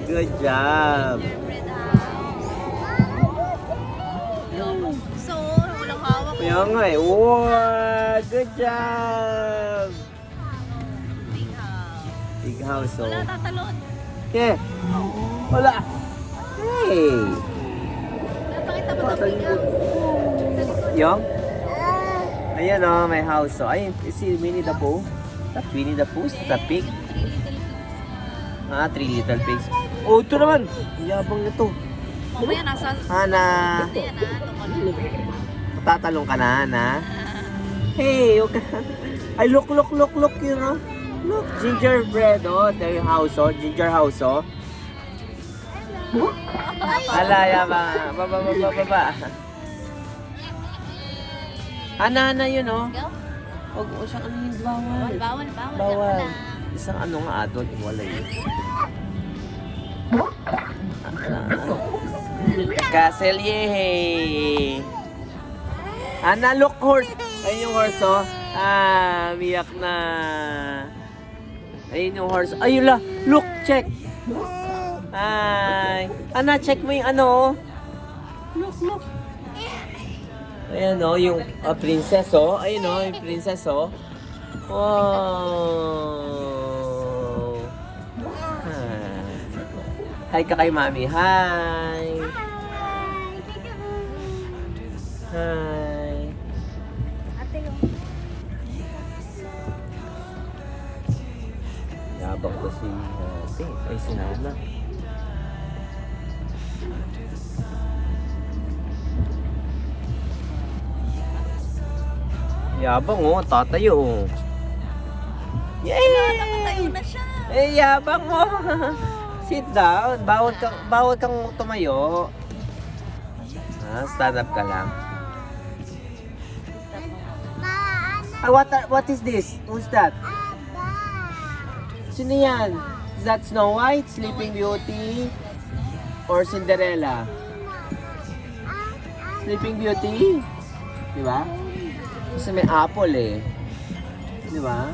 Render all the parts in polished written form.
Good job. So, walang hawak. Kaya nga eh. Wow! Good job! Big house. Big house, oh. Wala, tatalon. Okay. Wala. Hey! Napakita mo ng big house. Yung? Ayan oh, may house. So, ayun, si Winnie the Pooh. That Winnie the Pooh? That pig? Ah, 3 little pigs. Oh, ito naman. Yabang nito. Mamaya nasa... Hana. Yan tumalon. Tatalong ka na, Hana. Hey, okay. Ay, look, you know. Look, gingerbread, oh. Ito yung house, oh. Ginger house, oh. Ala, yabang. Baba. Hana yun, oh. Go. Huwag mo siyang ano yun, bawal. Bawal. Isang ano nga adult, wala yun. Castle, yehey! Ana, look, horse! Ayun yung horse, oh. Ah, miyak na. Ayun yung horse. Ayun la, look, check! Ay. Ana, check mo yung ano, oh. Look. Ayan, oh, yung princess, oh. Ayun, oh, yung princess, oh. Wow! Hi ka kay Mami. Hi! Hi! Ate, Yabang ko si ate. Ay, si Nana. Yabang, oh. Tatayo, oh. Yay! na siya. Eh, yabang mo. Sit down. Bawal kang tumayo. Stand up ka lang. Ah, what is this? Who's that? Sino yan? Is that Snow White, Sleeping Beauty, or Cinderella? Sleeping Beauty? Di ba? Kasi may apple eh. Di ba?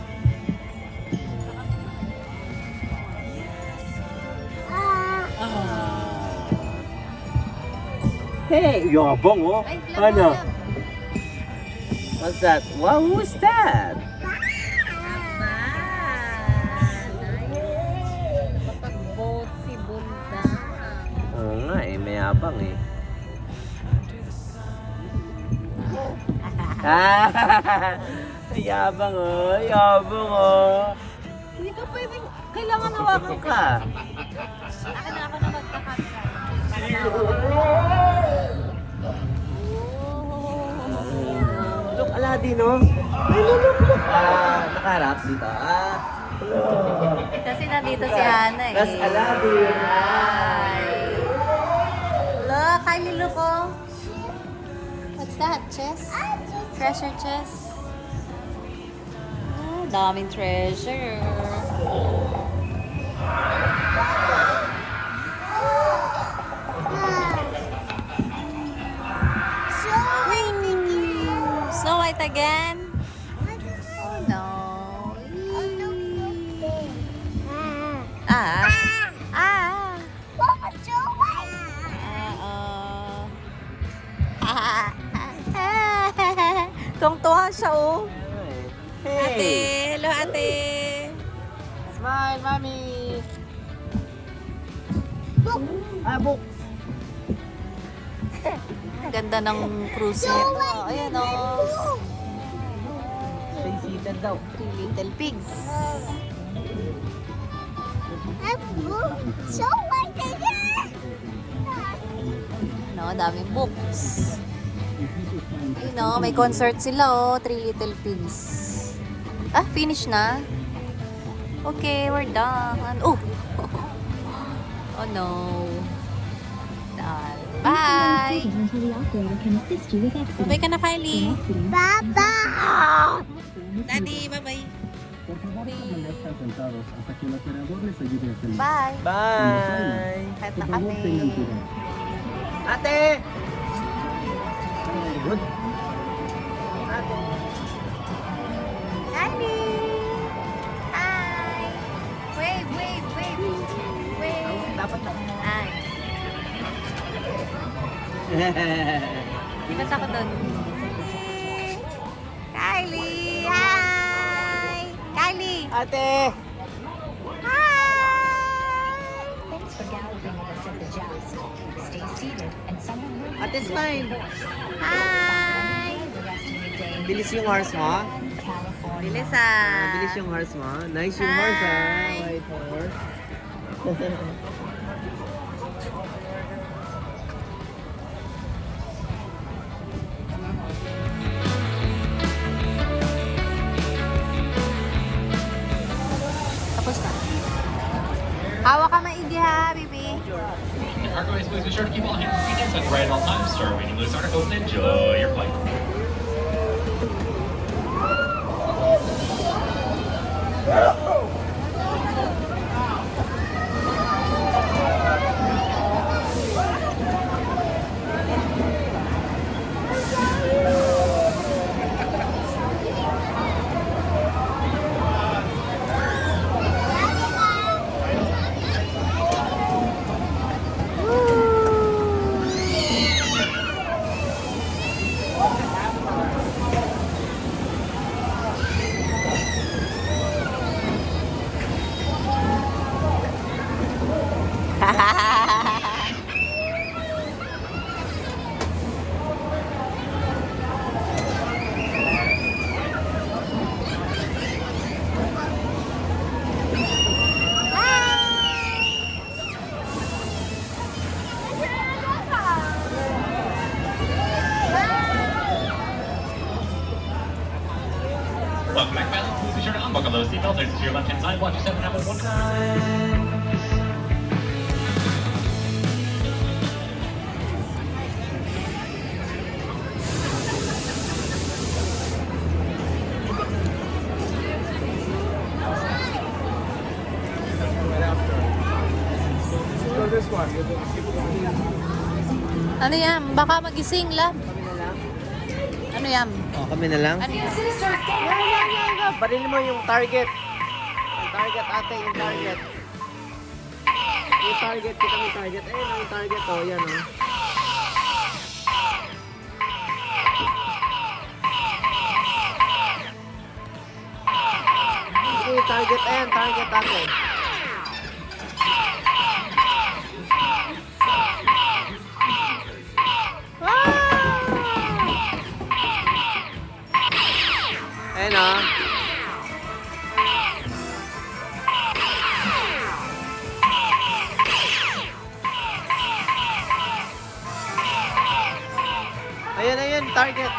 Hey, yabang oh. Ano? What's that? Wow, who's that? Kapag-boat si Bunda. Oo nga eh, may yabang eh. Yabang oh. Hindi ka pwedeng, kailangan hawakan ka. Ako na magkakapsa. Look, Aladdin oh. Ay, look. Nakaharap dito. Kasi nandito si Hana eh. That's Aladdin. Hi. Look, Kylie, look oh. What's that? Chest? Treasure chest? Oh, daming treasure. Snow White again? Oh no. Ah. Tungtuhan siya oh. Ate, hello ate. Smile, Mami. Book. Ganda ng cruise nito. Ayan oh. Stay seated daw. 3 little pigs. No, daming books. Ayun oh, may concert sila oh. 3 little pigs. Ah, finish na? Okay, we're done. Oh! Oh no. Done. Bye! Bye ka na, Kylie. Bye-bye. Daddy, bye-bye. Bye. Bye! Kahit na kami. Ate! Good. Ate. Kylie! Hi! Wave. Dapat na Di ba takot doon? Kylie! Hi! Kylie! Ate! Thanks for galloping with us at the joust. Stay seated and someone will Ate, smile! Hi! the rest of your day. Bilis yung horse mo? California. Bilis Bilis yung horse mo? Nice yung horse Hi. White horse. Tapos na. Hawak ka maigi ha, baby. Cargo is please be sure to keep all hands and seats set right at all times. Start waiting loose articles and enjoy your flight. Welcome back, pilots. Please be sure to unbuckle those seatbelts. There's to your left-hand side. Watch your step and have one time. Ano yan? Baka magising lang. Kami na lang? Ano yan? Oh, kami na lang? Ano yan? Barili mo yung target. Yung target, ate, yung target. Yung target, kita mo yung target. Ayun, yung target, oh, yan, oh. Sige, yung target, ayan, target, ate. Ayan, oh. Ayan, ayan, target.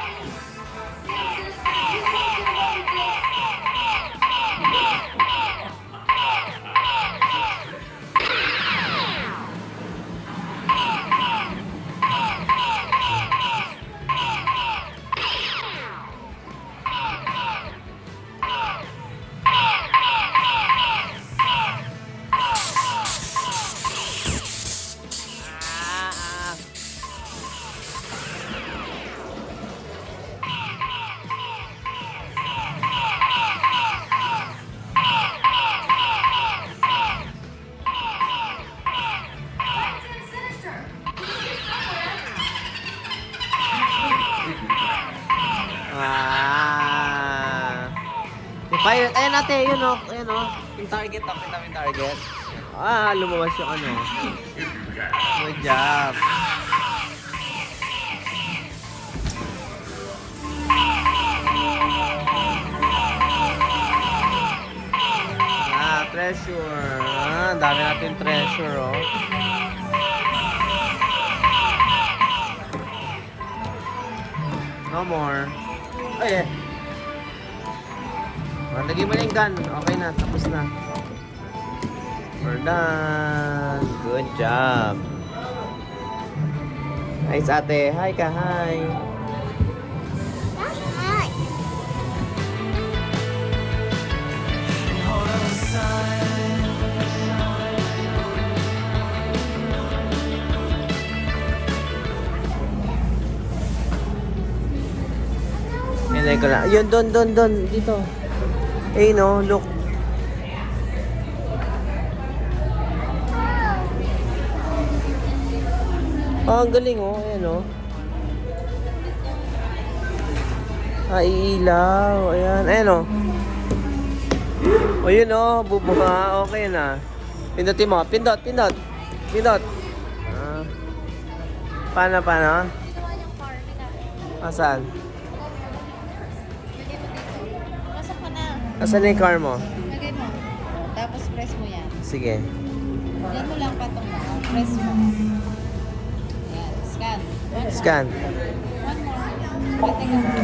Yung pirate, ayun ate, yun o, ayun o. Yung target, tapin namin target. Lumabas yung ano. Good job. Treasure. Dami natin treasure, oh. No more. Ay, eh. Lagay mo na yung gun. Okay na, tapos na. We're done. Good job. Nice, ate. Hi ka, hi. Hi. Nilay ko lang. Yun, doon. Dito. Eh, no, look. Oh, ang galing oh. Ayan oh. Ilaw. Ayan. Ayan oh. O yun oh. Bubuha. Okay na. Pindutin mo. Pindot. Pindot. Pindot. Paano? Ginawa niyang car nila. Asan? Lagay mo dito. Pasok ka na. Asan na yung car mo? Lagay mo. Tapos press mo yan. Sige. Yan mo lang patong mo. Press mo. Yan. Scan. Scan. One more. Pati ka mo.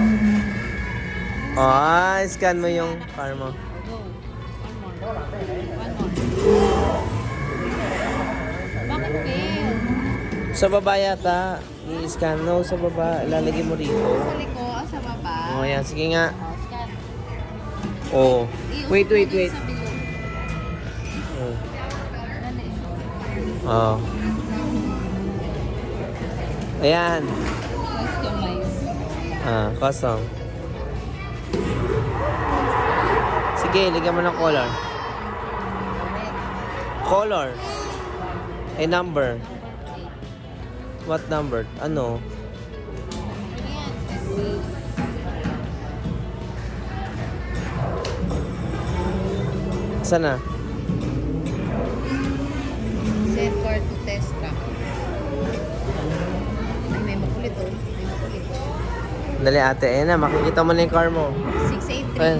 Oh, scan mo yung car mo. Go. One more. One more. Bakit fail? Sa baba yata. I-scan. No, sa baba. Ilalagay mo rito. Sa liko, sa baba. Oh, yan. Sige nga. Oh, scan. Oh. Iusap Wait. mo din sa bilog. Oh. Dali. Oh. Ayan. Customize. Custom. Sige, lagyan mo ng color. Color. A number. What number? Ano? Ayan. Test. Saan na? Set car to test track. Ay, may makulit oh. May makulit. Dali ate. Ayan na, makikita mo na yung car mo. 683. Ayan.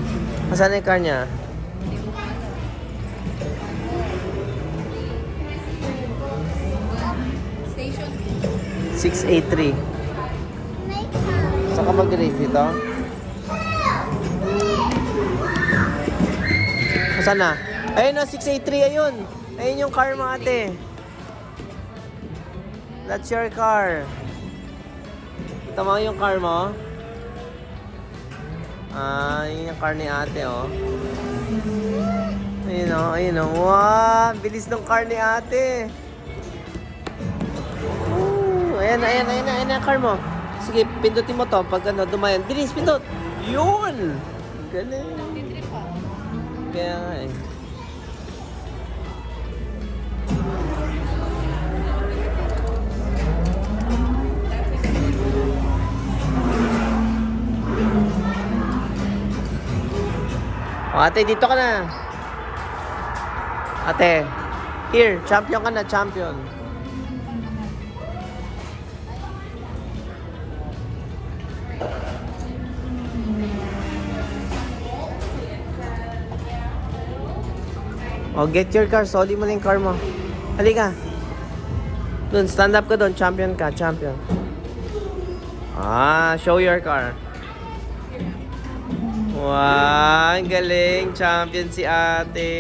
Asan na yung car niya? Hindi mo alam. Station. 683. Saan ka mag-race dito? Asan na? Ayun o, 683. Ayun. Ayun yung car mo ate. That's your car. Tama yung car mo? Yun yung car ni ate oh. Ayun o, ayun o. Wow, bilis ng car ni ate. Ayan na yung car mo. Sige, pindutin mo to pag ano, dumayan. Bilis, pindot. Yun! Galing. Nagtitrip pa. Kaya nga eh. O ate, dito ka na. Ate, here, champion ka na, champion. O, get your car. Soli mo na yung car mo. Halika. Doon, stand up ka doon. Champion ka, champion. Show your car. Wow, ang galing. Champion si ate.